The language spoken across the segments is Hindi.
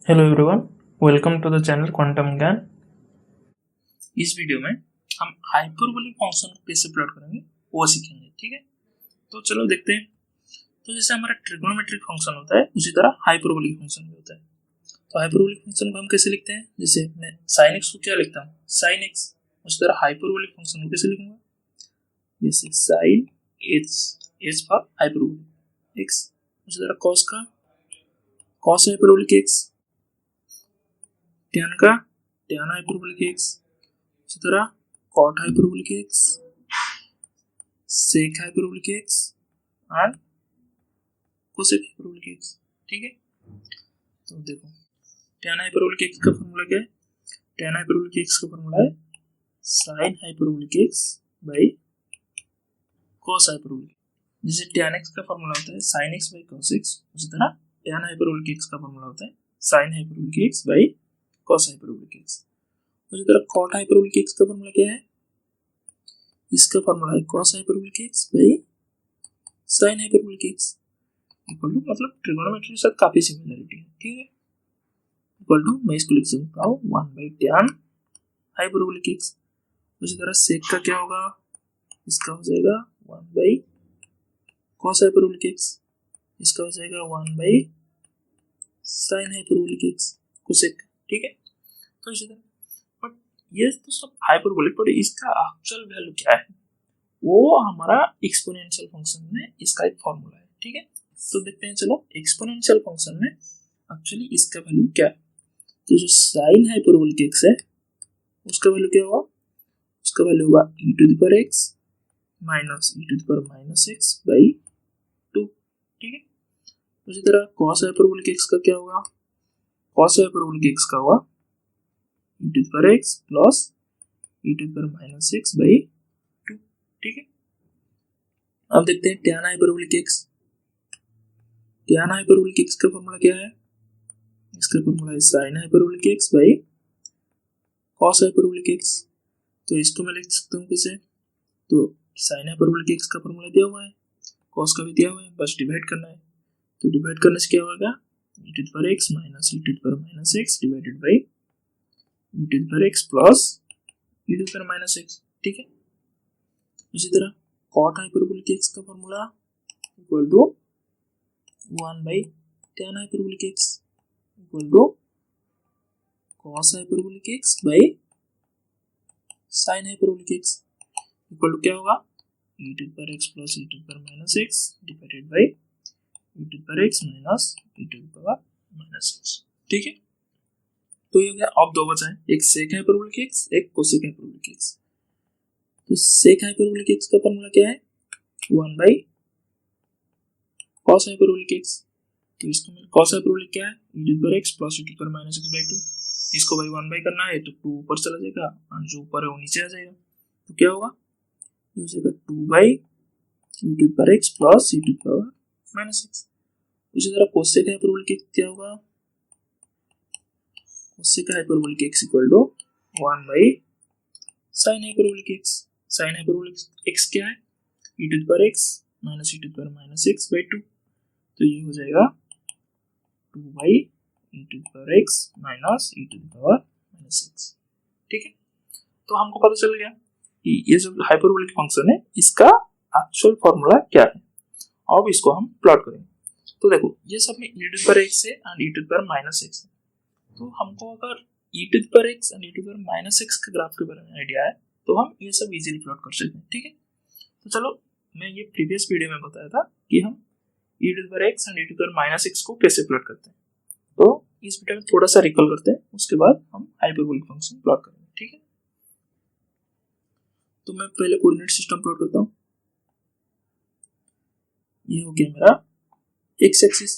Hello everyone, welcome to the channel quantum Gyan. इस वीडियो में हम हाइपरबोलिक फंक्शन को कैसे प्लॉट करेंगे वो सीखेंगे। ठीक है, तो चलो देखते हैं। तो जैसे हमारा ट्रिग्नोमेट्रिक फंक्शन होता है उसी तरह हाइपरबोलिक फंक्शन भी होता है। तो हाइपरबोलिक फंक्शन को हम कैसे लिखते हैं? जैसे मैं साइन एक्स को क्या लिखता हूँ, साइन एक्स। उसी तरह हाइपरबोलिक फंक्शन को कैसे लिखूंगा? जैसे sine x, h for hyperbolic x. उसी तरह कॉस का, कॉस हाइपरबोलिक एक्स। tan का, tan हाइपरबोलिक एक्स। इसी तरह cot hyperbolic x, sec hyperbolic x and cosec hyperbolic x. ठीक है, तो देखो tan हाइपरबोलिक एक्स का फॉर्मूला क्या है? tan हाइपरबोलिक एक्स का फॉर्मूला है sin hyperbolic x by cos hyperbolic. जैसे tan x का फॉर्मूला होता है sin x by cos x, उसी तरह tan हाइपरबोलिक x का फॉर्मूला होता है sin hyperbolic x by cos hyperbolic x। उसी तरह cot हाइपरबोलिक x का फॉर्मूला क्या है? इसका फॉर्मूला है cos hyperbolic x by sin hyperbolic x equal to, मतलब ट्रिगोनोमेट्री के साथ काफी सिमिलरिटी है। ठीक है, इक्वल टू मैं इसको लिख सकता हूँ 1 बाई tan हाइपरबोलिक x। उसी तरह sec का क्या होगा? इसका हो जाएगा 1 बाई cos हाइपरबोलिक x, इसका हो जाएगा 1 by sin hyperbolic x cosec। ठीक है, तो इसी तरह ये तो सब हाइपरबोलिक, पर इसका एक्चुअल वैल्यू क्या है वो हमारा एक्सपोनेंशियल फंक्शन में इसका एक फॉर्मूला है। ठीक है, तो देखते हैं। चलो, एक्सपोनेंशियल फंक्शन में एक्चुअली इसका वैल्यू क्या है? तो जो साइन हाइपरबोलिक एक्स है उसका वैल्यू क्या होगा? उसका वैल्यू होगा e to the power x minus e to the power minus x by 2। ठीक है, उसी तरह cos हाइपरबोलिक x का क्या होगा? cos हाइपरबोलिक x का होगा e to the power x plus e to the power minus x by 2। ठीक है, अब देखते हैं tan hyperbolic x। tan hyperbolic x का फॉर्मूला क्या है? इसका फॉर्मूला है sin hyperbolic x by cos hyperbolic x। तो इसको मैं लिख सकता हूँ कैसे? तो sin हाइपरबोलिक x का फॉर्मूला दिया हुआ है, cos का भी दिया हुआ है, बस डिवाइड करना है। तो डिवाइड करने से क्या होगा? e to the power x minus e to the power minus x divided by e to the power x plus e to the power minus x। ठीक है, इसी तरह cot हाइपरबोलिक x का formula equal to 1 by tan hyperbolic x equal to cos hyperbolic x by sin hyperbolic x equal to क्या होगा? e to the power x plus e to the power minus x divided by e to the power x minus e to the power minus x। ठीक है, तो ये हो गया। अब दो बचा है, एक सेक हाइपरबोलिक x, एक कोसेक हाइपरबोलिक x। तो सेक हाइपरबोलिक x का फॉर्मूला क्या है? 1 बाई cos हाइपरबोलिक x। तो इसको मैं cos हाइपरबोलिक क्या है? e to the power x plus e to the power minus x by 2। इसको बाई 1 बाई करना है तो 2 ऊपर चला जाएगा और जो ऊपर है वो नीचे आ जाएगा। तो क्या होगा? ये हो जाएगा 2 by e to the power x plus e to the power minus x। उसी तरह कोसेक हाइपरबोलिक x क्या होगा? Cosec hyperbolic x equal to 1 by sin hyperbolic x। sin hyperbolic x क्या है? e to the power x minus e to the power minus x by 2। तो ये हो जाएगा 2 by e to the power x minus e to the power minus x। ठीक है, तो हमको पता चल गया कि ये जो हाइपरबोलिक फंक्शन है इसका एक्चुअल फॉर्मूला क्या है। अब इसको हम प्लॉट करेंगे। तो देखो, ये सब में e to the power x है and e to the power minus x है। तो हमको अगर e to the power x and e to the power minus x के ग्राफ के बारे में आइडिया है तो हम ये सब इजीली प्लॉट कर सकते हैं। ठीक है, तो चलो, मैं ये प्रीवियस वीडियो में बताया था कि हम e to the power x and e to the power minus x को कैसे प्लॉट करते हैं। तो इस वीडियो में थोड़ा सा रिकॉल करते हैं, उसके बाद हम हाइपरबोलिक फंक्शन प्लॉट करेंगे। ठीक है, तो मैं पहले कोऑर्डिनेट सिस्टम प्लॉट करता हूँ। ये हो गया मेरा x एक्सिस,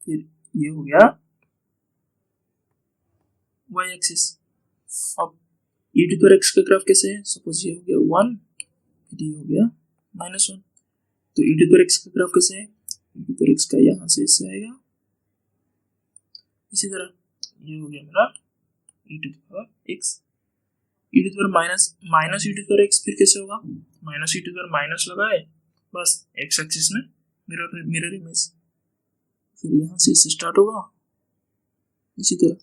फिर ये हो गया y एक्सिस। अब e to the power x का ग्राफ कैसे है? सपोज ये हो गया 1, फिर ये हो गया -1। तो e to the power x का ग्राफ कैसे है? e to the power x का यहाँ से ऐसे आएगा। इसी तरह ये हो गया मेरा e to the power x। e to the power minus e to the power x फिर कैसे होगा? Minus e to the power minus लगाए, बस x एक्सिस में मिरर इमेज, फिर यहाँ से स्टार्ट होगा, इसी तरह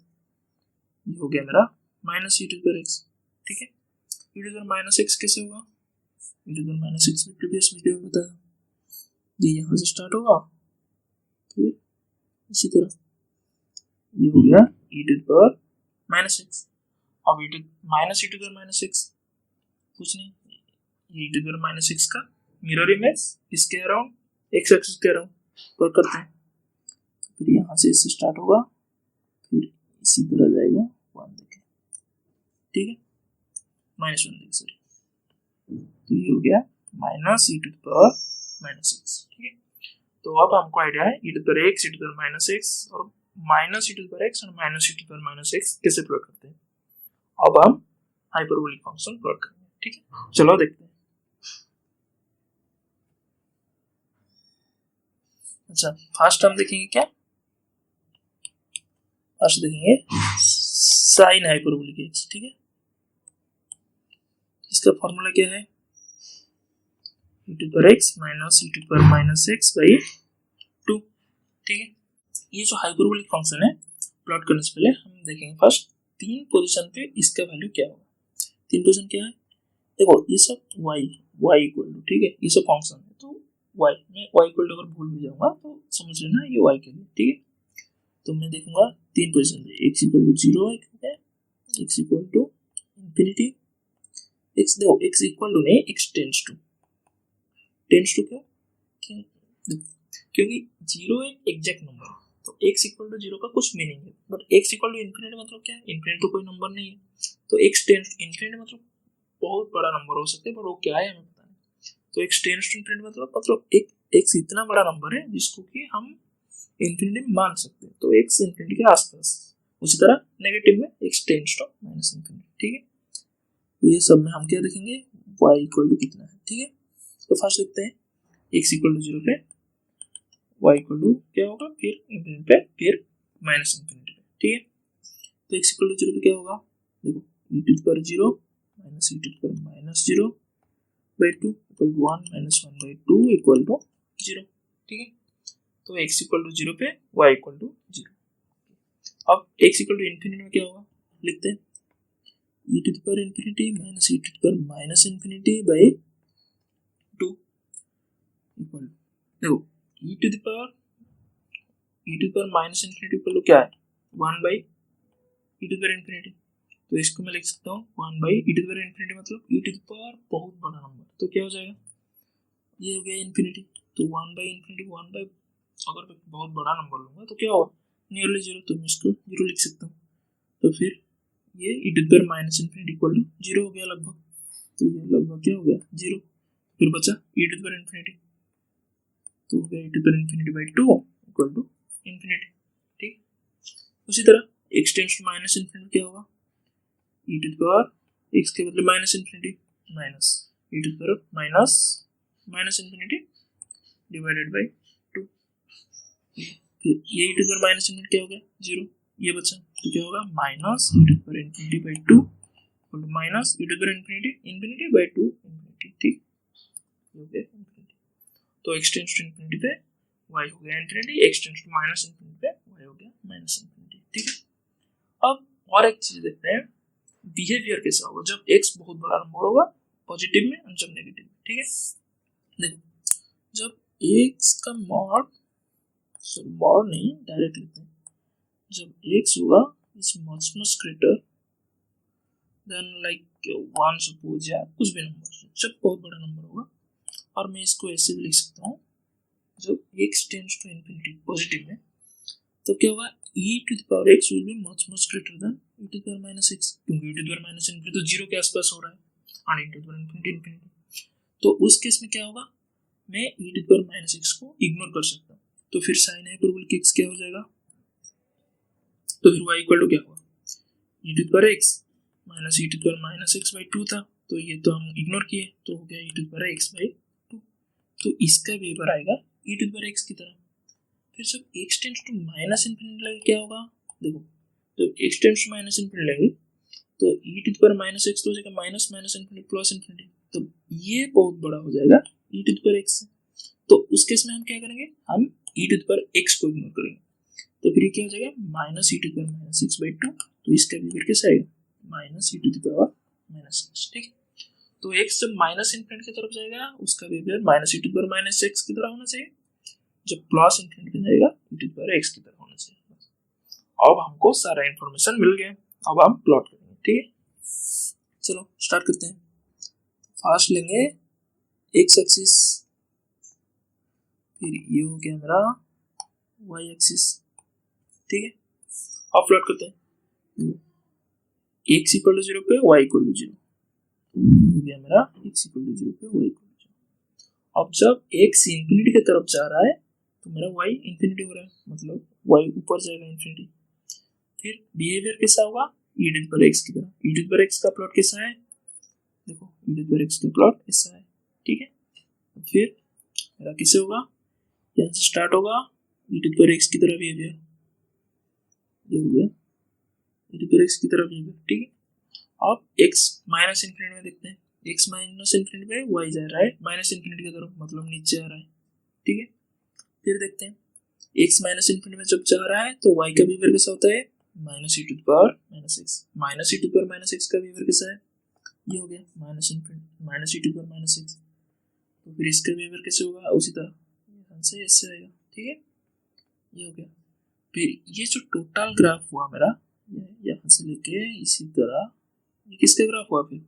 ये हो गया मेरा minus e to the power x. ठीक है, e to the power minus x कैसे होगा, e to the power minus x में प्रीवियस वीडियो में बताया, ये यहाँ से स्टार्ट होगा, फिर इसी तरह ये हो गया e to the power minus x. अब e to minus e to the power minus x कुछ नहीं, e to the power minus x का मिरर इमेज इसके अराउंड एक्स एक्सिस के अराउंड पर करते हैं, फिर यहाँ से इससे स्टार्ट होगा, फिर इसी तरह जाएगा 1 देखें, ठीक है, -1 देखें सॉरी, तो ये हो गया minus e to the power minus x. ठीक है, तो अब हमको आइडिया है e to the power x, e to the power minus x और minus e to the power x और minus e to the power minus x कैसे प्लॉट करते हैं। अब हम हाइपरबोलिक फंक्शन प्लॉट करेंगे। ठीक है, चलो देखते हैं। अच्छा, फर्स्ट हम देखेंगे क्या, फर्स्ट देखेंगे साइन हाइपरबोलिक एक्स। ठीक है, इसका फॉर्मूला क्या है, e to the power x minus e to the power minus x by 2। ठीक है, ये जो हाइपरबोलिक फंक्शन है प्लॉट करने से पहले हम देखेंगे फर्स्ट 3 पोजीशन पे इसका वैल्यू क्या होगा। 3 पोजीशन क्या है, देखो ये सब y इक्वल टू, ठीक है, ये सब फंक्शन है, तो y में y इक्वल टू अगर भूल भी जाऊंगा तो समझ लेना ये y के लिए। ठीक है, तो मैं देखूंगा 3 पोजीशन पे x इक्वल टू 0 है, x equal to infinity, x देखो x इक्वल टू नहीं, x टेंड्स टू क्योंकि 0 एक एग्जैक्ट नंबर है, तो x इक्वल टू 0 का कुछ मीनिंग है, but x equal to infinity मतलब क्या है, इंफिनिटी तो कोई नंबर नहीं है, तो x टेंड्स टू इंफिनिटी मतलब बहुत बड़ा नंबर हो सकता है, पर वो क्या है हमें पता नहीं। तो x टेंड्स टू इंफिनिटी मतलब एक x इतना बड़ा नंबर है जिसको कि हम इंफिनिटी में मान सकते हैं, तो x इंफिनिटी के आसपास। उसी तरह नेगेटिव में x tends to minus infinity. ठीक है, तो ये सब में हम क्या देखेंगे, y इक्वल टू कितना है। ठीक है, तो फर्स्ट देखते हैं x इक्वल टू 0 पे y इक्वल टू क्या होगा, फिर इंफिनिटी पे, फिर माइनस इंफिनिटी पे। ठीक है, तो x इक्वल टू 0 पे क्या होगा, देखो e to the power 0 minus e to the power minus 0 by 2 equal to 1 minus 1 by 2 equal to 0। ठीक है, तो x इक्वल टू 0 पे y इक्वल टू 0। अब x इक्वल टू इंफिनिटी में क्या होगा, लिखते हैं e to the power infinity minus e to the power minus infinity by 2 equal to, देखो e to the power minus infinity equal to क्या है, 1 by e to the power infinity, तो इसको मैं लिख सकता हूँ 1 by e to the power infinity मतलब e टू द पावर बहुत बड़ा नंबर, तो क्या हो जाएगा, ये हो गया इंफिनिटी, तो 1 बाई इंफिनिटी 1 बाई, अगर मैं बहुत बड़ा नंबर लूंगा तो क्या होगा, नियरली 0, तो मैं इसको 0 लिख सकता हूँ, तो फिर ये e to the power minus infinity equal to 0 हो गया लगभग, तो ये लगभग क्या हो गया 0, फिर बचा e to the power infinity, तो हो गया e to the power infinity by 2 equal to infinity. ठीक, उसी तरह x tends to minus infinity क्या होगा, e to the power x के बदले minus infinity minus e to the power minus infinity divided by 2, फिर ये e to the power minus infinity क्या हो गया 0, ये बचा, तो क्या होगा minus e to the power infinity by 2 equal to minus e to the power infinity by 2 infinity. ठीक, ये हो गया इंफिनिटी, तो x टेंड्स टू इंफिनिटी पे y हो गया infinity, x tends to minus infinity पे y हो गया माइनस इंफिनिटी। ठीक है, अब और एक चीज देखते हैं, बिहेवियर कैसा होगा जब x बहुत बड़ा नंबर होगा पॉजिटिव में और जब नेगेटिव में। ठीक है, देखो जब x का मॉड नहीं डायरेक्ट लेते हैं, जब x होगा is much greater then like 1 suppose या कुछ भी नंबर, जब बहुत बड़ा नंबर होगा, और मैं इसको ऐसे भी लिख सकता हूँ, जब x tends to infinity positive में, तो क्या होगा e to the power x will be much greater than e to the power minus x, क्योंकि e to the power minus infinity तो 0 के आसपास हो रहा है और e to the power infinity, तो उस केस में क्या होगा, मैं e to the power minus x को इग्नोर कर सकता हूँ, तो फिर साइन हाइपरबोलिक x क्या हो जाएगा, तो फिर y इक्वल टू क्या होगा, e to the power x minus e to the power minus x by 2 था, तो ये तो हम इग्नोर किए, तो हो गया e to the power x by 2, तो इसका वेवर आएगा e to the power x की तरह। फिर जब x tends to minus infinity लगे क्या होगा, देखो जब x tends to minus infinity लगे तो e to the power minus x तो हो जाएगा minus minus infinity plus infinity, तो ये बहुत बड़ा हो जाएगा e to the power x, तो उस केस में हम क्या करेंगे, हम e to the power x को इग्नोर करेंगे, तो फिर ये क्या हो जाएगा minus e to the power minus six by two. तो इसका बिहेवियर कैसा आएगा minus e to the power minus six. ठीक है, तो एक्स जब माइनस इन्फिनिटी की तरफ जाएगा उसका behaviour minus e to the power minus x की तरह होना चाहिए, जब प्लस इन्फिनिटी में जाएगा e to the power x की तरह होना चाहिए। अब हमको सारा इंफॉर्मेशन मिल गया, अब हम प्लॉट करेंगे। ठीक है, चलो स्टार्ट करते हैं। फर्स्ट लेंगे एक्स एक्सिस, फिर ये हो गया मेरा वाई एक्सिस। ठीक है, अब प्लॉट करते हैं। एक्स इक्वल टू 0 पे वाई इक्वल टू 0 हो गया मेरा एक्स इक्वल टू 0 पे वाई इक्वल टू 0। अब जब एक्स इन्फिनिटी की तरफ जा रहा है तो मेरा वाई इन्फिनिटी हो रहा है, मतलब वाई ऊपर जाएगा इन्फिनिटी। फिर बिहेवियर कैसा होगा e to the power x की तरह। ई टू द पावर एक्स का प्लॉट कैसा है, देखो ई टू द पावर एक्स का प्लॉट ऐसा है। ठीक है, फिर मेरा कैसे होगा, यहाँ से स्टार्ट होगा e to the power x की तरह बिहेवियर, ये हो गया e to the power x की तरह बिहेवियर। ठीक है, अब x माइनस इन्फिनिटी में देखते हैं। x माइनस इन्फिनिटी पे y जा रहा है माइनस इन्फिनिटी की तरफ, मतलब नीचे आ रहा है। ठीक है, फिर देखते हैं x माइनस इन्फिनिटी में जब जा रहा है तो y का बिहेवियर कैसा होता है minus e to the power minus x. Minus e to the power minus x का बिहेवियर कैसा है, ये हो गया minus infinity minus e to the power minus x. तो फिर इसका बिहेवियर कैसे होगा उसी तरह आंसर ऐसे आएगा। ठीक है, ये हो गया। फिर ये जो टोटल ग्राफ हुआ मेरा यहाँ से लेके इसी तरह, ये किसका ग्राफ हुआ, फिर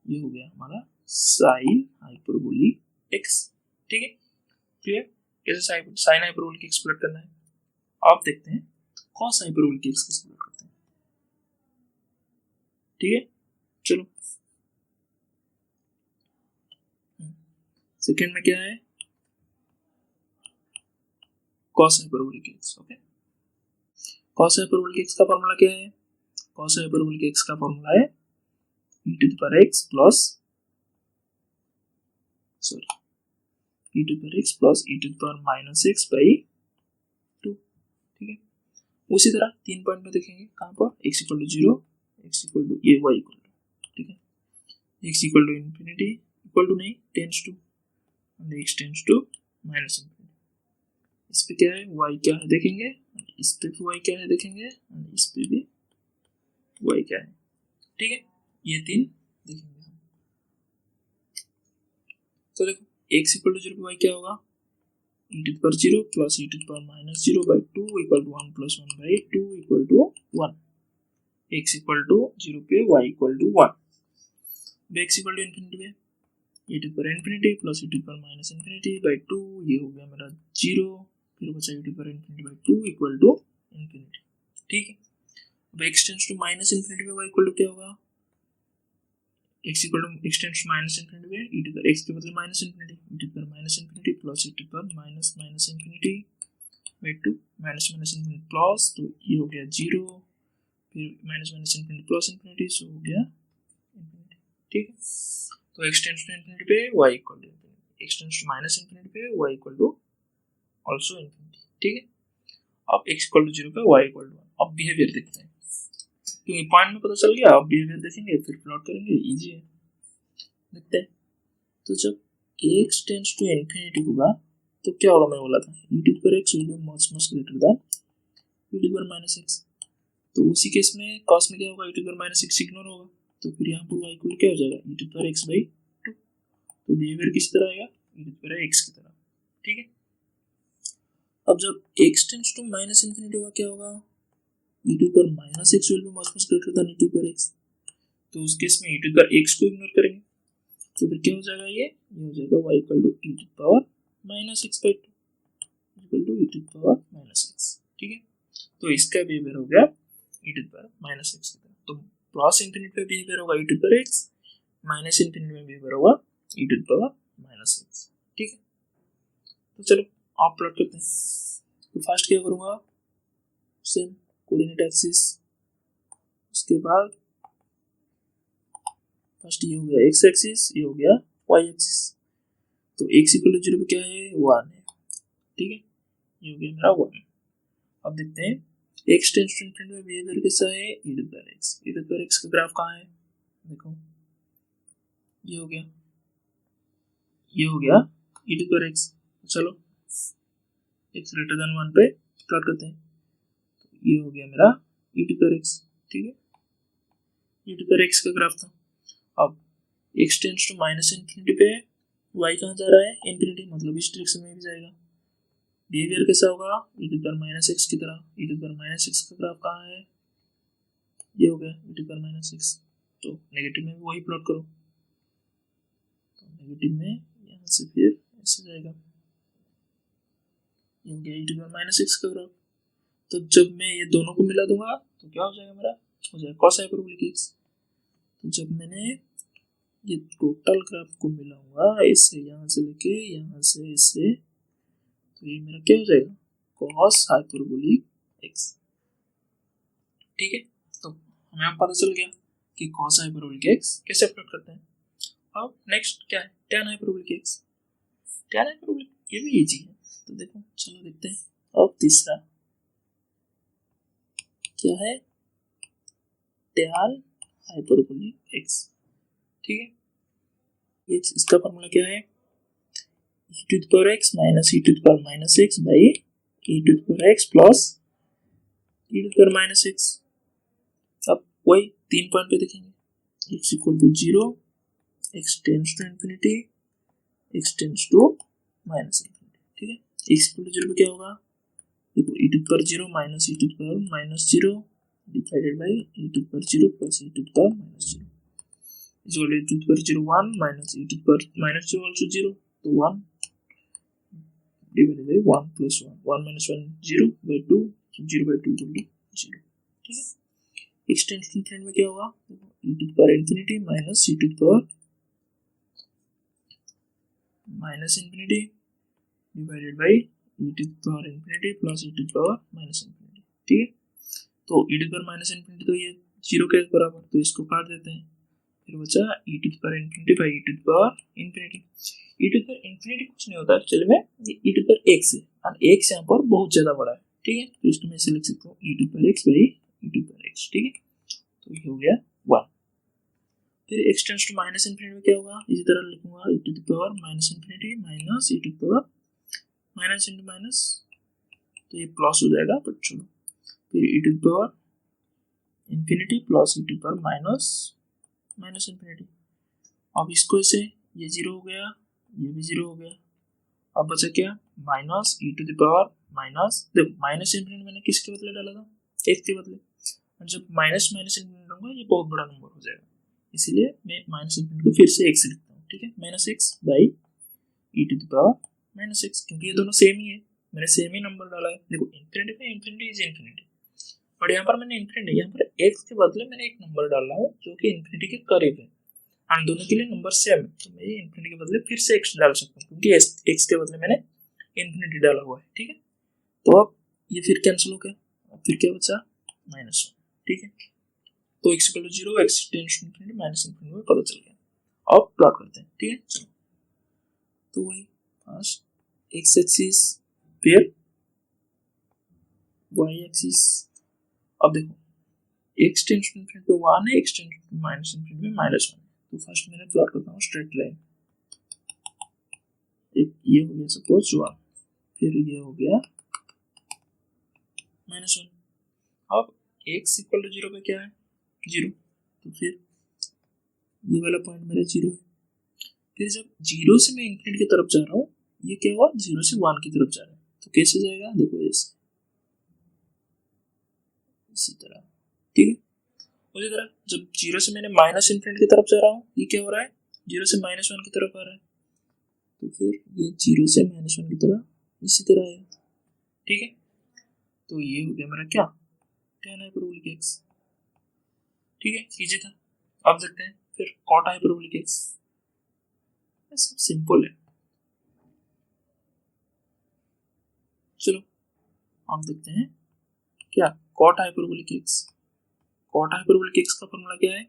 ये हो गया हमारा साइन हाइपरबोलिक एक्स। ठीक है, क्लियर, कैसे साइन हाइपरबोलिक एक्स प्लॉट करना है। आप देखते हैं कॉस हाइपरबोलिक एक्स कैसे प्लॉट करते हैं। ठीक है, चलो सेकंड में क्या है cos hyperbolic x. Okay, cos hyperbolic x का फॉर्मूला क्या है, कॉस हाइपरबोलिक एक्स का फॉर्मूला है e to the power x plus e to the power x plus e to the power minus x by 2। ठीक है, उसी तरह 3 पॉइंट में देखेंगे कहाँ पर x equal to 0, x equal to a, y equal to, ठीक है, x equal to infinity equal to नहीं tends to and x tends to minus infinity. इस पे क्या है y क्या है देखेंगे, इस पे भी y क्या है देखेंगे, इस पे भी y क्या है। ठीक है, ये 3 देखेंगे हम। तो देखो x इक्वल टू 0 पे y क्या होगा e to the power 0 plus e to the power minus 0 by 2 equal to 1 plus 1 by 2 equal to 1। x equal to 0 पे y equal to 1। x equal to infinity पे e to the power infinity plus e to the power minus infinity by 2, ये हो गया मेरा 0, फिर बचा e to the power infinity by 2 equal to infinity. ठीक है, अब x tends to minus infinity पे y इक्वल टू क्या होगा, x equal to x tends to minus infinity पे e टू द x के बदले minus infinity, e to the power minus infinity plus e to the power minus minus infinity by 2 minus minus infinity plus, तो ये हो गया 0, फिर minus minus infinity plus infinity, सो हो गया इन्फिनिटी। ठीक है, तो x टेंड्स टू इन्फिनिटी पे y equal to infinity, x tends to minus infinity पे y equal to also infinity. ठीक है, अब x इक्वल टू 0 पे y इक्वल टू 1। अब बिहेवियर देखते हैं, क्योंकि पॉइंट में पता चल गया, अब बिहेवियर देखेंगे फिर प्लॉट करेंगे, इजी है। देखते हैं, तो जब x टेंड्स टू इन्फिनिटी होगा तो क्या होगा, मैंने बोला था e to the power x will be much much greater than e to the power minus x। तो उसी केस में cos में क्या होगा, e to the power minus x ignore होगा, तो फिर यहाँ पर y इक्वल क्या हो जाएगा e to the power x by 2। तो बिहेवियर किस तरह आएगा e to the power x की तरह। ठीक है, अब जब x tends to minus infinity होगा क्या होगा, e to the power minus x will be much much greater than e to the power x। तो उस केस में e to the power x को इग्नोर करेंगे, तो फिर क्या हो जाएगा, ये हो जाएगा y equal to e to the power minus x by 2 equal to e to the power minus x। ठीक है, तो इसका बिहेवियर हो गया e to the power minus x की तरह। तो प्लस इन्फिनिटी पे बिहेवियर होगा e to the power x, minus infinity में बिहेवियर होगा e to the power minus x। ठीक है, तो चलो आप प्लॉट करते हैं। तो फर्स्ट क्या करूँगा, सेम कोऑर्डिनेट एक्सिस, उसके बाद फर्स्ट ये हो गया x एक्सिस, ये हो गया y एक्सिस। तो x इक्वल टू 0 पे क्या है 1 है। ठीक है, ये हो गया मेरा 1। अब देखते हैं x टेंड्स टू इन्फिनिटी में बिहेवियर कैसा है e to the power x। e to the power x का ग्राफ कहाँ है, देखो ये हो गया, ये हो गया e to the power x। चलो x ग्रेटर देन 1 पे प्लॉट करते हैं। ये हो गया मेरा e टू पावर x, ठीक है, e टू पावर x का ग्राफ था। अब x tends to minus infinity पे y कहाँ जा रहा है, इन्फिनिटी, मतलब इस डायरेक्शन में भी जाएगा। बिहेवियर कैसा होगा, e to power minus x की तरह। e to power minus x का ग्राफ कहाँ है, ये हो गया e to power minus x। तो नेगेटिव में भी वही प्लॉट करो, तो नेगेटिव में यहाँ से फिर ऐसे जाएगा, ये हो गया e to power minus x का ग्राफ। तो जब मैं ये दोनों को मिला दूंगा तो क्या हो जाएगा मेरा, हो जाएगा cos हाइपरबोलिक x। तो जब मैंने ये टोटल ग्राफ को मिलाऊंगा इससे, यहाँ से लेके यहाँ से इससे, तो ये मेरा क्या हो जाएगा, cos हाइपरबोलिक x, ठीक है। तो हमें अब पता चल गया कि cos हाइपरबोलिक x कैसे प्लॉट करते हैं। अब नेक्स्ट क्या है, tan hyperbolic x। tan hyperbolic ये भी इजी है, तो देखो चलो देखते हैं। अब तीसरा क्या है, tan हाइपरबोलिक x, ठीक है। इसका फॉर्मूला क्या है, e to the power x minus e to the power minus x by e to the power x plus e to the power minus x। अब वही 3 पॉइंट पे देखेंगे, x equal to 0, x tends to infinity, x tends to minus infinity, ठीक है। x इक्वल टू 0 पे क्या होगा, देखो e to the power 0 minus e to the power minus 0 divided by e to the power 0 plus e to the power minus 0 is equal to e to the power 0 1 minus e to the power minus 0 also 0, तो 1 divided by 1 plus 1 minus 1 0 by 2, so 0 by 2 equal to 0, ठीक है। x टेंड्स टू इंफिनिटी में क्या होगा, e to the power infinity minus e to the power minus infinity divided by e to the power infinity plus e to the power minus infinity, ठीक है। तो e to the power minus infinity तो ये 0 के बराबर, तो इसको काट देते हैं, फिर बचा e to the power infinity by e to the power infinity. e to the power infinity कुछ नहीं होता एक्चुअली में, e to the power x है, और x यहाँ पर बहुत ज्यादा बड़ा है, ठीक है। तो इसको मैं ऐसे लिख सकता हूँ e to the power x by e to the power x, ठीक है। तो ये हो गया 1। फिर x tends to minus infinity में क्या होगा, इसी तरह लिखूंगा e to the power minus infinity minus e to the power minus into minus, तो ये प्लस हो जाएगा, बट चलो। फिर e to the power infinity plus e to the power minus minus infinity. अब इसको ऐसे, ये 0 हो गया, ये भी 0 हो गया। अब बचा क्या, minus e to the power minus, देखो माइनस इंफिनिटी मैंने किसके बदले डाला था, x के बदले, और जब माइनस माइनस इंफिनिटी लूंगा ये बहुत बड़ा नंबर हो जाएगा, इसीलिए मैं माइनस इंफिनिटी को फिर से x लिखता हूँ, ठीक है। Minus x by e to the power minus x, क्योंकि ये दोनों सेम ही है, मैंने सेम ही नंबर डाला है। देखो इंफिनिटी में इंफिनिटी इज इंफिनिटी, और यहाँ पर मैंने इंफिनिटी, यहाँ पर x के बदले मैंने एक नंबर डाला हूँ जो कि इंफिनिटी के करीब है, और दोनों के लिए नंबर सेम है, तो मैं इंफिनिटी के बदले फिर से x डाल सकता हूँ, क्योंकि x के बदले मैंने इंफिनिटी डाला हुआ है, ठीक है। तो अब ये फिर कैंसिल हो गया, अब फिर क्या बचा, -1, ठीक है। तो x equal to 0, x tends to infinity minus infinity में पता चल गया। अब प्लॉट करते हैं, ठीक है। चलो, तो वही फर्स्ट x एक्सिस, फिर y एक्सिस। अब देखो x टेंड्स टू इंफिनिटी पे 1 है, x tends to minus infinity में -1 है। तो फर्स्ट मैंने प्लॉट करता हूँ स्ट्रेट लाइन, एक ये हो गया सपोज 1, फिर ये हो गया -1। अब x इक्वल टू 0 पे क्या है, 0, तो फिर ये वाला पॉइंट मेरा 0 है। फिर जब 0 से मैं इंफिनिटी की तरफ जा रहा हूँ, ये क्या हुआ, 0 से 1 की तरफ जा रहा है, तो कैसे जाएगा, देखो ऐसे, इसी तरह, ठीक है। उसी तरह जब 0 से मैंने माइनस इंफिनिटी की तरफ जा रहा हूँ, ये क्या हो रहा है, 0 से -1 की तरफ आ रहा है, तो फिर ये 0 से -1 की तरफ इसी तरह है, ठीक है। तो ये हो गया मेरा क्या, tan हाइपरबोलिक x, ठीक है, इजी था। अब देखते हैं फिर cot हाइपरबोलिक x, सब सिंपल है। चलो हम देखते हैं क्या cot hyperbolic x। cot hyperbolic x का फॉर्मूला क्या है,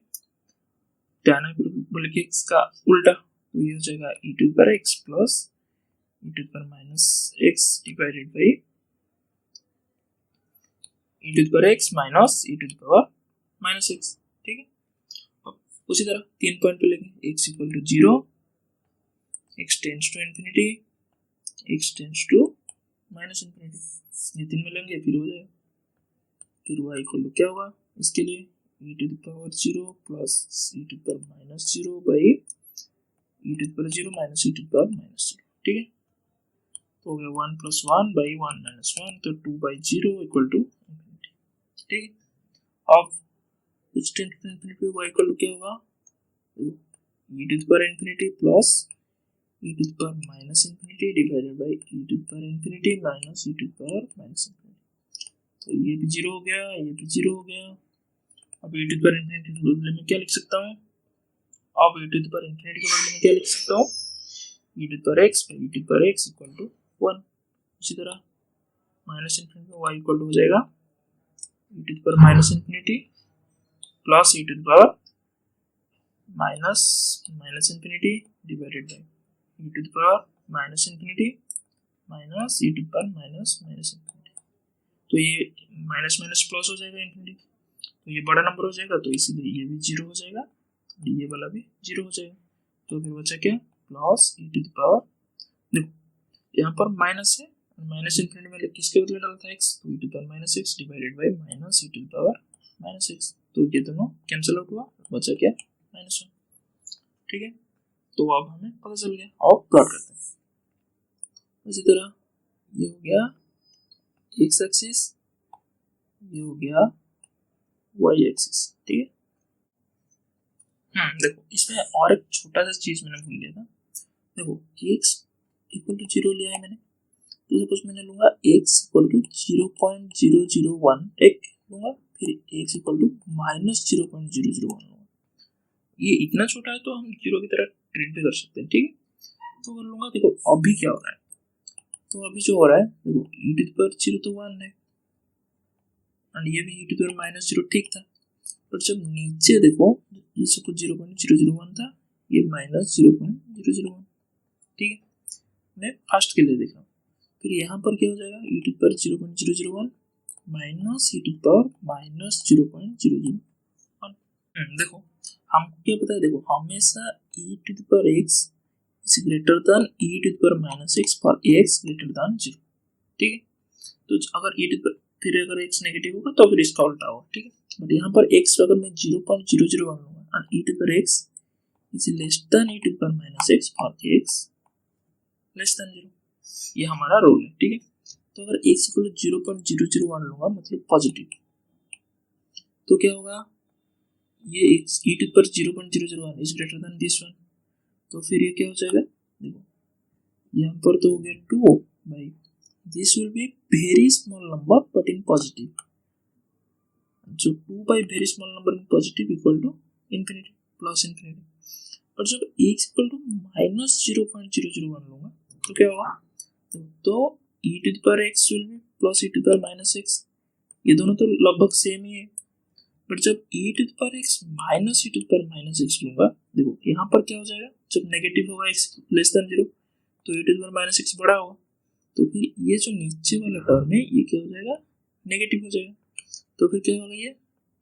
tan हाइपरबोलिक x का उल्टा, तो ये हो जाएगा e to the power x plus e to the power minus x divided by e to the power x minus e to the power minus x, ठीक है। अब उसी तरह 3 पॉइंट पे लेंगे, x equal to 0, x tends to infinity, x tends to minus infinity, ये 3 में लेंगे फिर हो जाएगा फिर y इक्वल टू क्या होगा इसके लिए e to the power 0 plus e to the power minus 0 by e to the power 0 minus e to the power minus 0। ठीक है, तो हो गया 1 प्लस 1 बाई 1 माइनस 1, तो 2 बाई 0 इक्वल टू इन्फिनिटी। ठीक है, अब extend to infinity y equal to क्या होगा e to the power infinity plus e to the power minus infinity divided by e to the power infinity minus e to the power minus infinity. तो ये भी 0 हो गया, ये भी 0 हो गया। अब e to the power infinity के बदले में क्या लिख सकता हूँ, अब e to the power infinity के बदले में क्या लिख सकता हूँ e to the power x by e to the power x equal to 1। इसी तरह माइनस इन्फिनिटी में y इक्वल टू हो जाएगा e to the power minus infinity plus e to the power minus minus infinity divided by e to the power minus infinity minus e to the power minus minus infinity. तो ये माइनस माइनस प्लस हो जाएगा इन्फिनिटी, तो ये बड़ा नंबर हो जाएगा, तो इसीलिए ये भी 0 हो जाएगा, ये वाला भी 0 हो जाएगा। तो फिर बचा क्या plus e to the power, देखो यहाँ पर माइनस है, माइनस इन्फिनिटी में किसके बदले डाला था x, तो e to the power minus x divided by minus e to the power minus x। तो ये दोनों कैंसिल आउट हुआ, बचा क्या माइनस 1। ठीक है, तो अब हमें पता चल गया। अब प्लॉट करते हैं। इसी तरह ये हो गया x एक्सिस, ये हो गया y एक्सिस। ठीक है, देखो इसमें और एक छोटा सा चीज मैंने भूल गया था। देखो x इक्वल टू 0 लिया है मैंने, तो सपोज मैंने लूंगा x इक्वल टू 0.001 एक लूंगा, फिर x इक्वल टू माइनस 0.001 लूंगा। ये इतना छोटा है तो हम 0 की तरह ट्रीट भी कर सकते हैं। ठीक है, तो कर लूंगा। देखो अभी क्या हो रहा है, तो अभी जो हो रहा है देखो e टू द पावर 0 तो 1 है और ये भी e to the power minus 0 ठीक था, पर जब नीचे देखो ये सब कुछ 0.001 था, ये माइनस 0.001। ठीक है, मैं फर्स्ट के लिए देख रहा हूँ। फिर यहाँ पर क्या हो जाएगा e to the power 0.001 minus e to the power minus 0.001। देखो हमको क्या पता है, देखो हमेशा e to the power x is greater than e to the power minus x for x greater than 0। ठीक है, तो अगर e to the power फिर अगर x नेगेटिव होगा तो फिर इसका उल्टा होगा। ठीक है, बट यहाँ पर x अगर मैं 0.001 लूंगा और e to the power x is less than e to the power minus x for x less than 0, ये हमारा रूल है। ठीक है, तो अगर x इक्वल टू 0.001 लूंगा मतलब पॉजिटिव, तो क्या होगा ये x e to the power 0.001 is greater than this one, तो फिर ये क्या हो जाएगा, देखो यहाँ पर तो हो गया 2 by this will be very small number but in positive, जो 2 by very small number in positive equal to infinity plus infinity. और जब x इक्वल टू माइनस 0.001 लूंगा तो क्या होगा, तो e to the power x will be plus e to the power minus x, ये दोनों तो लगभग सेम ही है। बट जब e to the power x minus e to the power minus x लूंगा, देखो यहाँ पर क्या हो जाएगा, जब नेगेटिव होगा x लेस देन 0 तो e to the power minus x बड़ा होगा, तो फिर ये जो नीचे वाला टर्म है ये क्या हो जाएगा नेगेटिव हो जाएगा। तो फिर क्या होगा, ये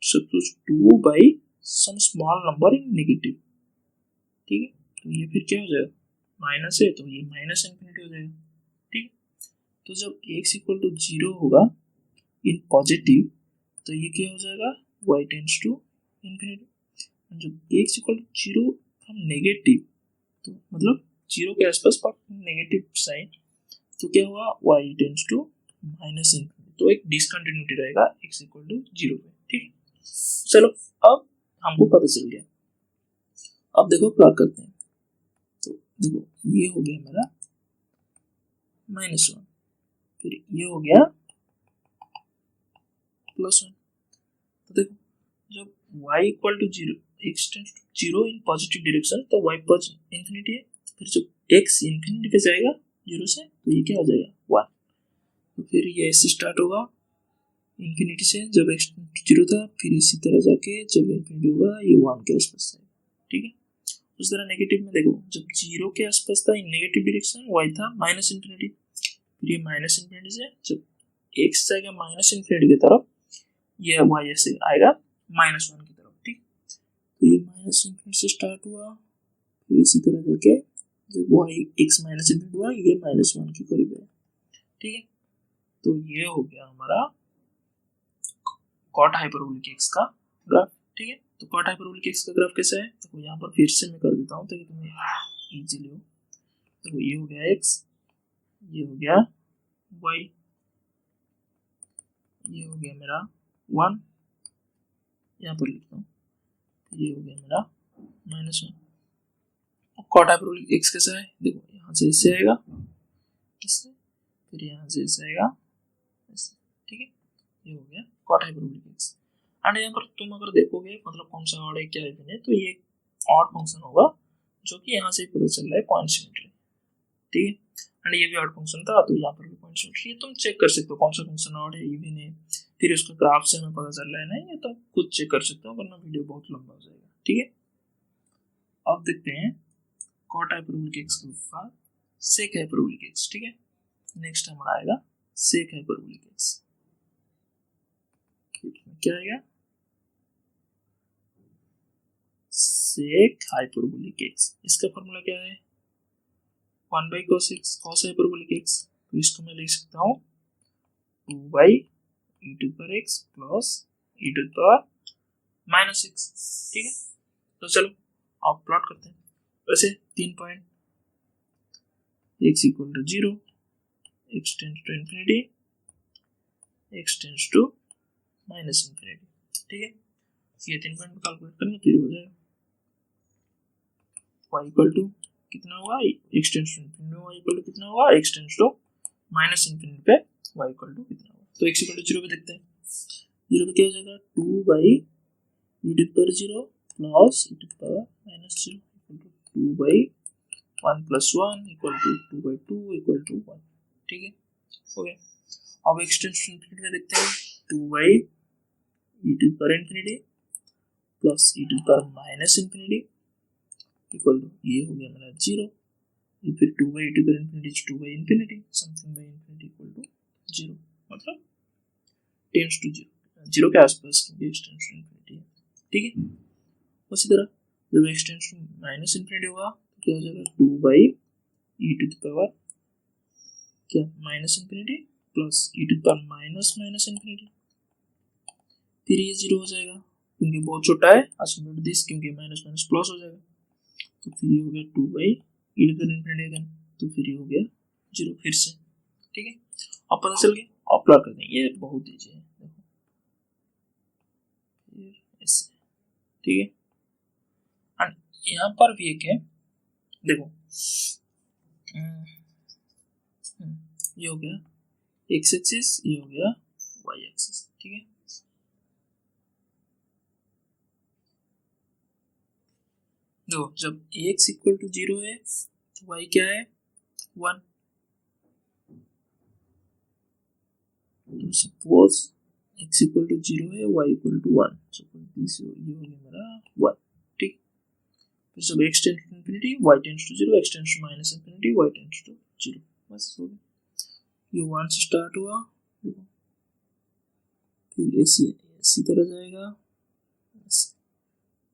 सब कुछ 2 by some small number in negative. ठीक है, तो ये फिर क्या हो जाएगा माइनस है, तो ये माइनस इन्फिनिटी हो जाएगा। ठीक है, तो जब x इक्वल टू 0 होगा इन पॉजिटिव तो ये क्या हो जाएगा y टेंड्स टू इन्फिनिटी, जब x equal to 0 from negative तो मतलब 0 के आसपास पर नेगेटिव साइन, तो क्या हुआ y tends to minus infinity, तो एक डिसकंटिन्यूटी रहेगा x इक्वल टू 0 पे। ठीक है, चलो अब हमको पता चल गया। अब देखो प्लॉट करते हैं, तो देखो ये हो गया मेरा -1, फिर ये हो गया +1। तो देखो जब y equal to 0 x tends to 0 in positive direction तो y इन्फिनिटी है, फिर जब x इन्फिनिटी पे जाएगा 0 से तो ये क्या हो जाएगा 1, तो फिर ये ऐसे स्टार्ट होगा इन्फिनिटी से, जब x 0 था, फिर इसी तरह जाके जब इन्फिनिटी होगा ये 1 के आसपास जाएगा। ठीक है, उस तरह नेगेटिव में देखो जब 0 के आसपास था इन नेगेटिव डायरेक्शन y था माइनस इन्फिनिटी, फिर ये माइनस इन्फिनिटी से जब x जाएगा माइनस इन्फिनिटी की तरफ, ये y ऐसे आएगा -1 की तरफ। ठीक, तो ये माइनस इन्फिनिटी से स्टार्ट हुआ, फिर इसी तरह जाके जब y x माइनस इन्फिनिटी हुआ ये -1 के करीब है। ठीक है, तो ये हो गया हमारा कॉट हाइपरबोलिक एक्स का ग्राफ। ठीक है, तो कॉट हाइपरबोलिक एक्स का ग्राफ कैसा है, तो यहाँ पर फिर से मैं कर देता हूँ ताकि तुम्हें इजीली हो। तो ये हो गया एक्स, ये हो गया वाई, ये हो गया मेरा 1, यहाँ पर लिखता हूँ, ये हो गया मेरा -1। कॉट हाइपरबोलिक एक्स कैसा है, देखो यहाँ से इससे आएगा, इससे, फिर यहाँ से इससे आएगा, इससे। ठीक है, ये हो गया कॉट हाइपरबोलिक एक्स। एंड यहाँ पर तुम अगर देखोगे मतलब कौन सा ऑड है क्या इवन है, तो ये ऑड फंक्शन होगा जो कि यहाँ से पता चल रहा है पॉइंट सिमेट्री। ठीक है, एंड ये भी ऑड फंक्शन था, तो यहाँ पर भी पॉइंट सिमेट्री है। तुम चेक कर सकते हो कौन सा फंक्शन ऑड है इवन है, फिर उसका ग्राफ से हमें पता चल रहा है नहीं, ये तो खुद चेक कर सकते हो, वरना वीडियो बहुत लंबा हो जाएगा। ठीक है, अब देखते हैं कॉट हाइपरबोलिक एक्स के बाद सेक हाइपरबोलिक एक्स। ठीक है, नेक्स्ट हमारा आएगा सेक हाइपरबोलिक एक्स। क्या आएगा, सेक हाइपरबोलिक एक्स। इसका फॉर्मूला क्या है, 1/cos x cos hyperbolic x। तो इसको मैं लिख सकता हूँ 2/e⁻x प्लस e⁻−x। ठीक है, तो चलो आप प्लॉट करते हैं। वैसे 3 point, x = 0, x tends to infinity, x tends to -infinity. ठीक है, ये 3 पॉइंट कैलकुलेट करेंगे फिर हो जाएगा y कितना होगा, x tends to infinity y कितना होगा, x टेंड्स टू -इंफिनिटी पे y कितना होगा। तो x = 0 पे देखते हैं, 0 पे क्या हो जाएगा, 2/e⁻0 प्लस e⁻−0 2/1 + 1 = 2/2 = 1। ठीक है, हो गया। अब x टेंड्स टू इंफिनिटी में देखते हैं, 2/e⁻∞ plus e⁻−∞ equal to, ये हो गया मेरा 0, ये फिर 2/e⁻∞ 2/∞ something bye ∞ equal to 0, मतलब टेंड्स टू 0 के आसपास, क्योंकि x टेंड्स टू इंफिनिटी है। ठीक है, उसी तरह जब x टेंड्स टू -इंफिनिटी होगा तो क्या हो जाएगा, 2/e⁻ क्या -इंफिनिटी प्लस e⁻−∞, फिर ये 0 हो जाएगा क्योंकि बहुत छोटा है, आज कंपेयर टू दिस, क्योंकि माइनस माइनस प्लस हो जाएगा। तो फिर ये हो गया 2/e⁻∞ अगेन, तो फिर ये हो गया 0 फिर से। ठीक है, अब पता चल गया, अब प्लॉट कर देंगे, ये बहुत ईजी है, देखो ऐसे। ठीक है, एंड यहाँ पर भी एक है, देखो ये हो गया x एक्सिस, ये हो गया y एक्सिस। ठीक है, देखो जब x = 0 है तो y क्या है, 1। तो सपोज x = 0 है, y = 1, सपोज दिस, ये हो गया मेरा 1। ठीक, फिर जब x tends to infinity y tends to 0, x tends to -infinity y tends to 0, बस हो गया। ये 1 से स्टार्ट हुआ, फिर इसी तरह जाएगा,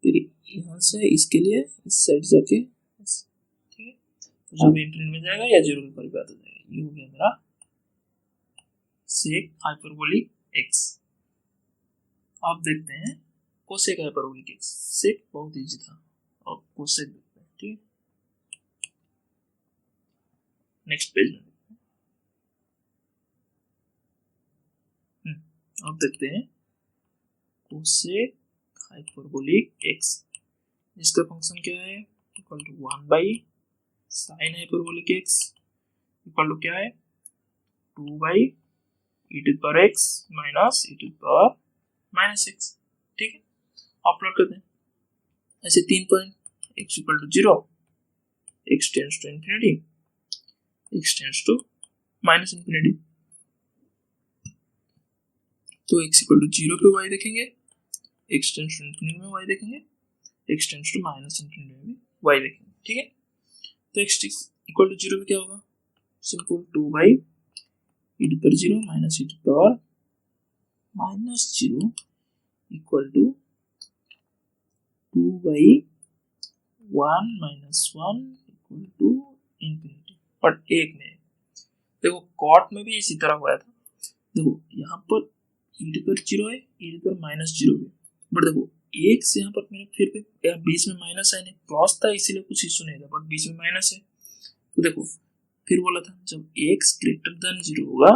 फिर यहाँ से इसके लिए इस साइड जाके, ठीक है, तो जब इंफिनिटी में जाएगा या 0 के करीब आ जाएगा। ये हो गया मेरा सेक हाइपरबोलिक एक्स। अब देखते हैं कोसेक हाइपरबोलिक एक्स। सेक बहुत इजी था, अब कोसेक देखते हैं। ठीक है, नेक्स्ट पेज में अब देखते हैं कोसेक हाइपरबोलिक एक्स, जिसका फंक्शन क्या है, equal to 1/sin hyperbolic x equal to क्या है, 2/e⁻x माइनस e⁻−x। ठीक है, अब प्लॉट करते हैं ऐसे 3 point, x = 0, x tends to infinity, x tends to -infinity. तो x = 0 पे y देखेंगे, x टेंड्स टू इंफिनिटी में y देखेंगे, x टेंड्स टू -इंफिनिटी में भी y देखेंगे। ठीक है, तो x = 0 पे क्या होगा, simple 2/e⁻0 minus e⁻−0 equal to 2/1 - 1 equal to infinity. But एक में देखो कॉट में भी इसी तरह हुआ था, देखो यहाँ पर ई टू पावर 0 है, ई टू पावर माइनस 0 है। बट देखो x यहाँ पर मेरे फिर भी बीच में माइनस है, नहीं प्लस था इसीलिए कुछ इशू नहीं था, बट बीच में माइनस है। तो देखो फिर बोला था जब x ग्रेटर देन 0 होगा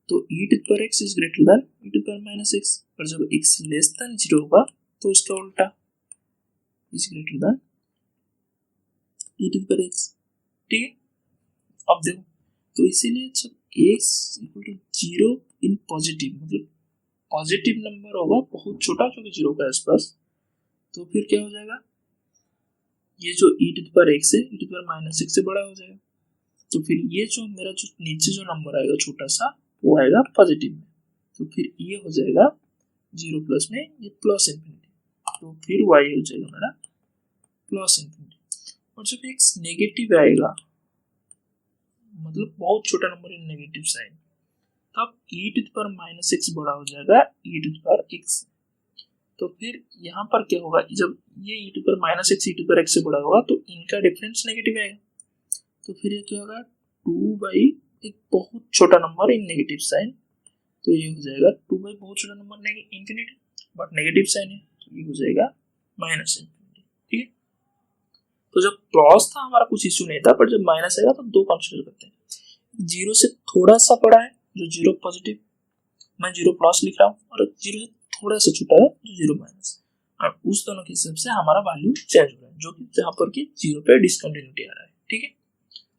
तो e to power x is greater than e to power minus x, और जब x लेस देन 0 होगा तो उसका उल्टा is greater than e to power x। ठीक है, अब देखो तो इसीलिए जब x equal to 0 in positive, मतलब पॉजिटिव नंबर होगा बहुत छोटा जो कि 0 के आसपास, तो फिर क्या हो जाएगा, ये जो e टू पावर x है e to power minus x से बड़ा हो जाएगा। तो फिर ये जो मेरा जो नीचे जो नंबर आएगा छोटा सा वो आएगा पॉजिटिव में, तो फिर ये हो जाएगा 0 प्लस में ये प्लस इन्फिनिटी, तो फिर y हो जाएगा मेरा प्लस इन्फिनिटी। और जब x नेगेटिव आएगा मतलब बहुत छोटा नंबर इन नेगेटिव साइन, तब e to power minus x बड़ा हो जाएगा e टू पावर x। तो फिर यहाँ पर क्या होगा, जब ये e to power minus x e to power x से बड़ा होगा तो इनका डिफरेंस नेगेटिव आएगा, तो फिर ये क्या होगा 2 बाई एक बहुत छोटा नंबर इन नेगेटिव साइन, तो ये हो जाएगा 2 बाई बहुत छोटा number infinity but negative sign है, तो ये हो जाएगा माइनस इन्फिनिटी। ठीक है, तो जब प्लस था हमारा कुछ इश्यू नहीं था, पर जब माइनस आएगा तो दो कंसीडर करते हैं। 0 से थोड़ा सा बड़ा है जो 0 पॉजिटिव, मैं 0 प्लस लिख रहा हूँ, और 0 से थोड़ा सा छोटा है जो 0 माइनस, और उस दोनों के हिसाब से हमारा वैल्यू चेंज हो रहा है, जो कि जहाँ पर कि 0 पे डिसकंटिन्यूटी आ रहा है। ठीक है,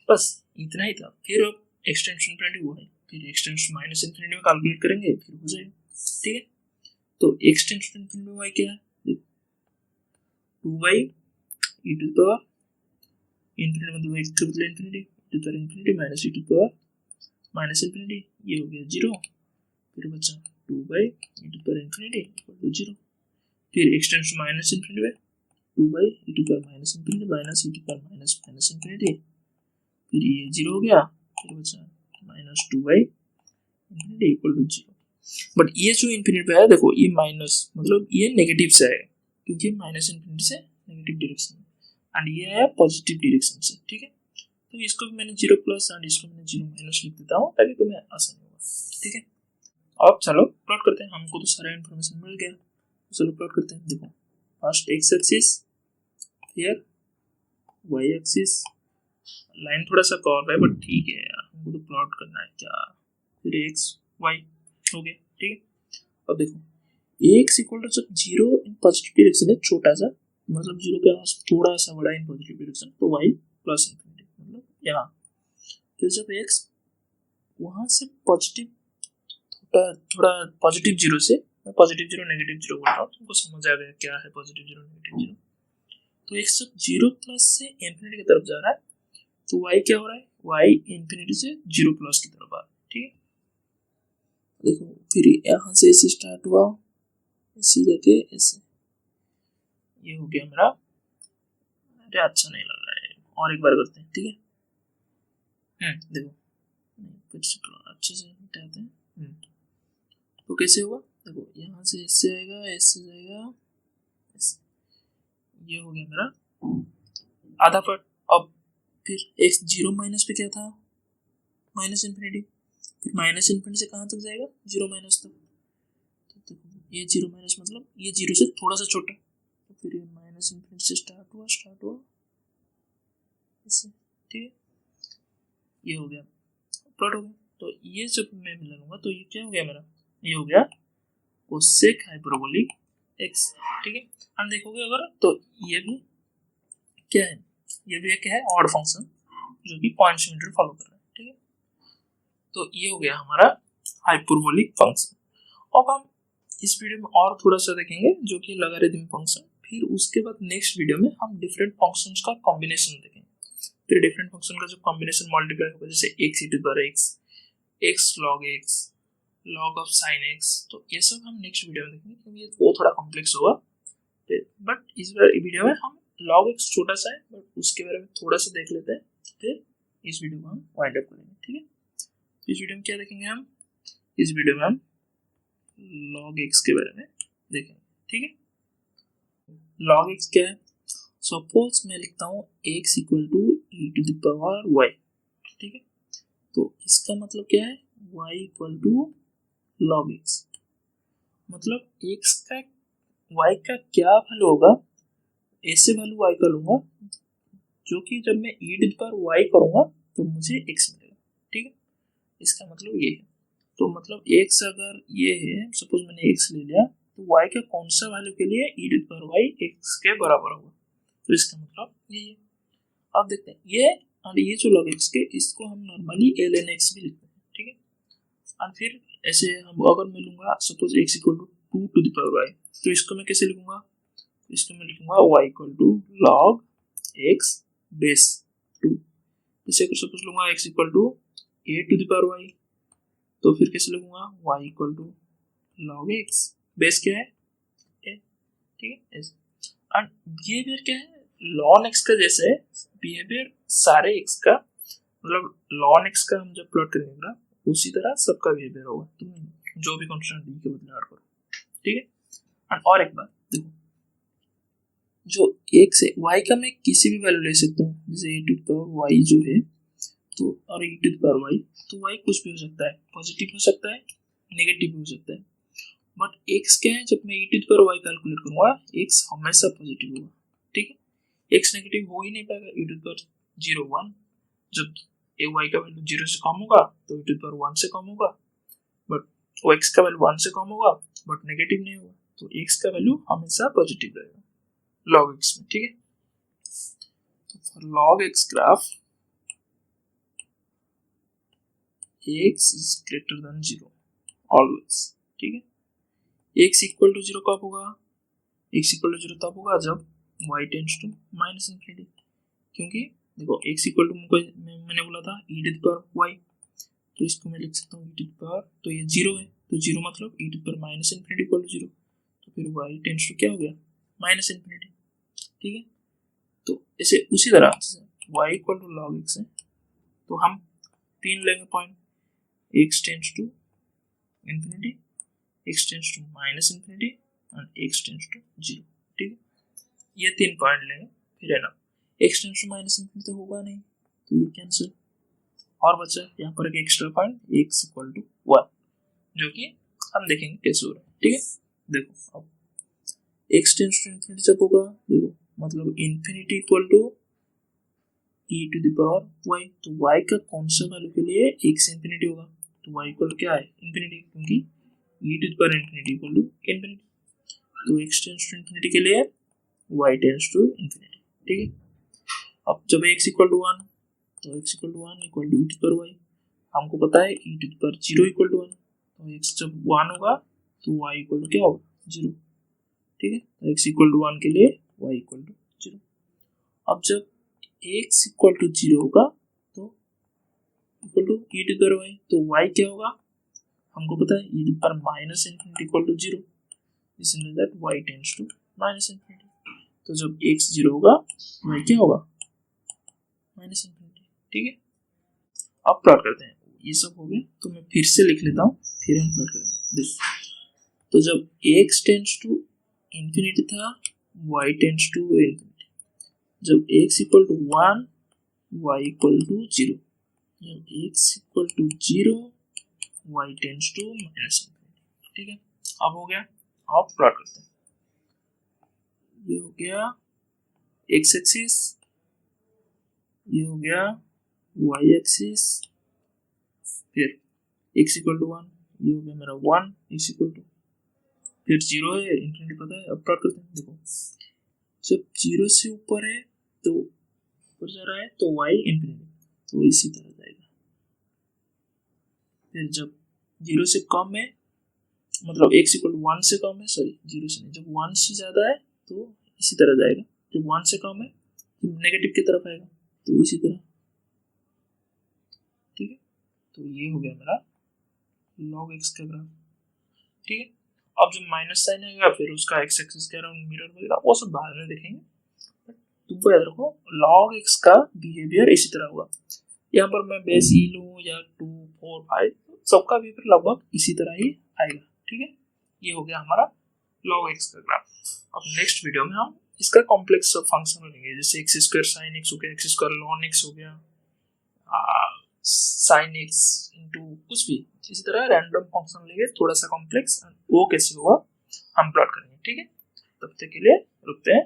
बस इतना ही था। फिर अब एक्सटेंशन इन्फिनिटी वो है, फिर एक्सटेंशन माइनस इन्फिनिटी में कैलकुलेट करेंगे फिर हो जाएगा। ठीक है, तो एक्सटेंशन इन्फिनिटी में y क्या है, 2y e to the power infinity मतलब x के बदले infinity, e to the power infinity minus e to the power minus infinity, ये हो गया 0, फिर बचा 2y e to the power infinity equal to 0, फिर एक्सटेंशन माइनस इन्फिनिटी में 2y e to the power minus infinity minus e to the power minus minus infinity, फिर ये 0 हो गया, फिर बचा minus 2y infinity equal to 0। But ये जो इन्फिनिटी पे है देखो ये माइनस मतलब ये नेगेटिव से है, क्योंकि माइनस इन्फिनिटी से नेगेटिव डायरेक्शन में, एंड ये है पॉजिटिव डायरेक्शन से। ठीक है, तो इसको भी मैंने 0 प्लस एंड इसको मैंने 0 माइनस लिख देता हूँ ताकि तुम्हें आसानी होगा। ठीक है, अब चलो प्लॉट करते हैं, हमको तो सारा इन्फॉर्मेशन मिल गया, चलो प्लॉट करते हैं। देखो फर्स्ट एक्स एक्सिस, फिर वाई एक्सिस, लाइन थोड़ा सा कर्व है बट ठीक है यार, हमको तो प्लॉट करना है क्या, फिर एक्स वाई हो गया। ठीक है, अब देखो एक्स इक्वल टू जब 0 इन पॉजिटिव डायरेक्शन है छोटा सा, मतलब 0 के आस थोड़ा सा बड़ा इन पॉजिटिव डायरेक्शन, तो वाई प्लस इन्फिनिटी मतलब यहाँ। फिर जब एक्स वहाँ से पॉजिटिव थोड़ा पॉजिटिव 0 से, मैं पॉजिटिव 0 नेगेटिव 0 बोल रहा हूँ, तुमको समझ आ गया क्या है पॉजिटिव 0 नेगेटिव 0। तो एक्स जब 0 प्लस से इन्फिनिटी की तरफ जा रहा है तो y क्या हो रहा है, y इन्फिनिटी से 0 प्लस की तरफ आ रहा है। ठीक है, देखो फिर यहाँ से ऐसे स्टार्ट हुआ, ऐसे जाके ऐसे, ये हो गया मेरा, अरे अच्छा नहीं लग रहा है, और एक बार करते हैं। ठीक है, देखो फिर से अच्छे से हटाते हैं। तो कैसे होगा, देखो यहाँ से ऐसे आएगा, ऐसे जाएगा, ऐसे, ये हो गया मेरा आधा पार्ट। अब फिर x 0 माइनस पे क्या था, माइनस इन्फिनिटी, फिर माइनस इन्फिनिटी से कहाँ तक जाएगा, 0 माइनस तक। तो देखो ये 0 माइनस मतलब ये 0 से थोड़ा सा छोटा, तो फिर ये माइनस इन्फिनिटी से स्टार्ट हुआ ऐसे। ठीक है, ये हो गया प्लॉट हो गया। तो ये जब मैं मिलाऊंगा तो ये क्या हो गया मेरा, ये हो गया कोसेक हाइपरबोलिक x। ठीक है, हम देखोगे अगर तो ये भी क्या है, ये भी एक है ऑड फंक्शन जो कि पॉइंट सिमेट्री फॉलो कर रहा है। ठीक है, तो ये हो गया हमारा हाइपरबोलिक फंक्शन। अब हम इस वीडियो में और थोड़ा सा देखेंगे जो कि लॉगरिथम फंक्शन, फिर उसके बाद नेक्स्ट वीडियो में हम डिफरेंट फंक्शंस का कॉम्बिनेशन देखेंगे। फिर डिफरेंट फंक्शन का जो कॉम्बिनेशन मल्टीप्लाई होगा, जैसे x e to the power x, x log x, log of sin x, तो ये सब हम नेक्स्ट वीडियो में देखेंगे क्योंकि वो थोड़ा कॉम्प्लेक्स होगा। बट इस वीडियो में हम log x छोटा सा है बट उसके बारे में थोड़ा सा देख लेते हैं, फिर इस वीडियो को हम वाइंड अप करेंगे। ठीक है, इस वीडियो में क्या देखेंगे हम, इस वीडियो में हम log x के बारे में देखेंगे। ठीक है, log x क्या है, सपोज मैं लिखता हूँ x equal to e to the power y। ठीक है, तो इसका मतलब क्या है, y equal to log x। मतलब एक्स का वाई का क्या वैल्यू होगा, ऐसे वैल्यू वाई का लूंगा जो कि जब मैं ई टू द पावर वाई करूंगा तो मुझे एक्स मिलेगा। ठीक है, इसका मतलब ये है। तो मतलब एक्स अगर ये है, सपोज मैंने एक्स ले लिया, तो वाई का कौन सा वैल्यू के लिए e to the power y x के बराबर होगा, तो इसका मतलब ये है। अब देखते हैं ये और ये जो log x के, इसको हम नॉर्मली ln x भी लिखते हैं। ठीक है, और फिर ऐसे हम अगर मैं लूंगा suppose x equal to 2 to the power y, तो इसको मैं कैसे लिखूंगा, इसको मैं लिखूंगा y equal to log x base 2। इसे अगर सपोज लूंगा x equal to a to the power y, तो फिर कैसे लिखूंगा y equal to log x base क्या है a। ठीक है, ऐसे। और बिहेवियर क्या है, ln x का जैसे है बिहेवियर सारे x का, मतलब ln x का हम जब प्लॉट करेंगे ना उसी तरह सबका बिहेवियर होगा, तुम जो भी कांस्टेंट b के बदले ऐड करो। ठीक है, और एक बात देखो, जो x है y का मैं किसी भी वैल्यू ले सकता हूँ, जैसे a to the power y जो है, तो और e to the power y, तो y कुछ भी हो सकता है, पॉजिटिव हो सकता है, नेगेटिव भी हो सकता है। बट x क्या है, जब मैं e to the power y calculate करूंगा x हमेशा पॉजिटिव होगा। ठीक है, x नेगेटिव हो ही नहीं पाएगा, e टू द पावर 0 1, जब y का वैल्यू 0 से कम होगा तो e टू द पावर 1 से कम होगा, बट x का वैल्यू 1 से कम होगा बट नेगेटिव नहीं होगा, तो x का वैल्यू हमेशा पॉजिटिव रहेगा log x में। ठीक है, तो for log x graph x is greater than 0 always। ठीक है, x इक्वल टू 0 कब होगा, x इक्वल टू 0 तब होगा जब y tends to minus infinity, क्योंकि देखो x इक्वल टू मैंने बोला था e to the power y, तो इसको मैं लिख सकता हूँ e टू द पावर, तो ये 0 है, तो 0 मतलब e to the power minus infinity equal to 0, तो फिर y टेंड्स टू क्या हो गया माइनस इंफिनिटी। ठीक है, तो इसे उसी तरह y equal to log x है, तो हम 3 लेंगे point, x tends to infinity, x tends to minus infinity और x टेंड्स टू 0। ठीक है, ये 3 पॉइंट लेंगे, फिर है ना x tends to minus infinity तो होगा नहीं, तो ये कैंसिल, और बचा यहाँ पर एक extra point x equal to 1, जो कि हम देखेंगे कैसे हो रहा है। ठीक है, देखो अब x टेंड्स टू इंफिनिटी जब होगा, देखो मतलब infinity equal to e to the power y, तो y का कौन सा वैल्यू के लिए x इंफिनिटी होगा, तो y इक्वल टू क्या है इंफिनिटी, क्योंकि e to the power infinity equal to infinity, तो x टेंड्स टू इंफिनिटी के लिए y टेंड्स टू इंफिनिटी। ठीक है, अब जब x इक्वल टू 1, तो x equal to 1 equal to e to the power y, हमको पता है e to the power 0 equal to 1, तो x जब 1 होगा तो y इक्वल टू क्या होगा 0। ठीक है, तो x इक्वल टू 1 के लिए y इक्वल टू 0। अब जब x इक्वल टू 0 होगा तो equal to e to the power y, तो y क्या होगा, हमको पता है e to the power minus infinity equal to 0, इसलिए that y tends to minus infinity, तो जब x 0 होगा y क्या होगा माइनस इंफिनिटी। ठीक है, अब प्लॉट करते हैं, ये सब हो गया, तो मैं फिर से लिख लेता हूँ, फिर हम प्लॉट करेंगे। देखो, तो जब x टेंड्स टू इंफिनिटी था y टेंड्स टू इंफिनिटी, जब x equal to 1 y equal to 0, जब x equal to 0 y tends to minus infinity. ठीक है, अब हो गया, अब प्लॉट करते हैं, ये हो गया x एक्सिस, ये हो गया y एक्सिस, फिर x इक्वल टू 1, ये हो गया मेरा 1, x इक्वल टू, फिर 0 है, इंफिनिटी पता है। अब प्लॉट करते हैं, देखो जब 0 से ऊपर है तो ऊपर जा रहा है तो y इंफिनिटी, तो इसी तरह जाएगा, फिर जब 0 से कम है, मतलब x इक्वल टू 1 से कम है, सॉरी 0 से नहीं, जब 1 से ज़्यादा है तो इसी तरह जाएगा, जब 1 से कम है तो नेगेटिव की तरफ आएगा, तो इसी तरह। ठीक है, तो ये हो गया मेरा log x का ग्राफ। ठीक है, अब जब माइनस साइन आएगा फिर उसका x एक्सिस के अराउंड मिरर वगैरह वो सब बाद में देखेंगे, तुमको याद रखो log x का बिहेवियर इसी तरह होगा। यहाँ पर मैं बेस e लूँ या 2 4 5, सबका बिहेवियर लगभग इसी तरह ही आएगा। ठीक है, ये हो गया हमारा log x का ग्राफ। अब नेक्स्ट वीडियो में हम इसका कॉम्प्लेक्स फंक्शन लेंगे, जैसे एक्स स्क्वायर साइन एक्स हो गया, एक्स स्क्वायर लॉन एक्स हो गया, साइन एक्स इंटू कुछ भी इसी तरह रैंडम फंक्शन लेंगे थोड़ा सा कॉम्प्लेक्स, वो कैसे होगा हम प्लॉट करेंगे। ठीक है, तब तक के लिए रुकते हैं।